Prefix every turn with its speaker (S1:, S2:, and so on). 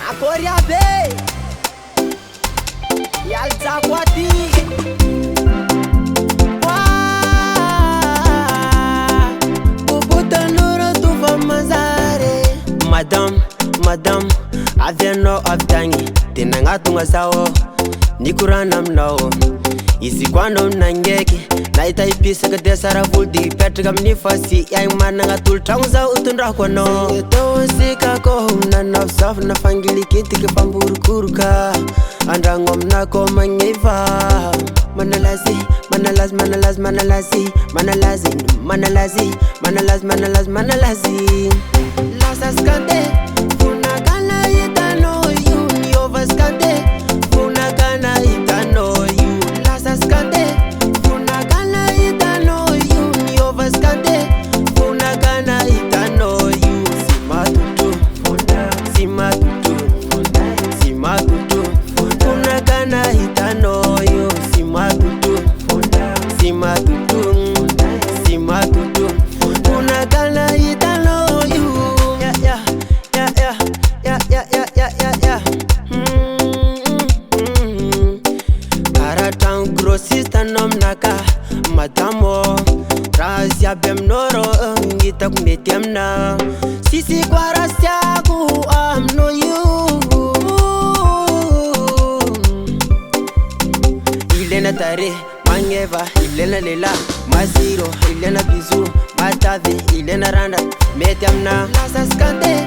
S1: Akoria be Yalza kwati Kubuta nuru tuva mazare Madam Avyano avdangi Tena tunga sao Nikurana mnao Isi kwando mnangeki Naita ipisa kate sara vuldi Petrika mnifasi Yang mana ngatul Tangza utundra kwa no Eto sika ko Una nafsaf na fangili kiti Kepamburu kuruka Andrango mnako mangiva Manalazi Lasas kante Funa kana itano you Yovas kante Funa kana itano you Lasas kante Funa kana itano you Yovas kante Funa kana itano you Simatutu Funa kana itano you Simatutu Funa kana itano you Paratang grossista nomnaka Madamo Razia bemnoro Ngita kumetiamna Sisi kwa rasyaku amno you Ilena tare Mangeva Ilena lela Maziro Ilena bizu Matavi Ilena randa Metiamna Lasas kante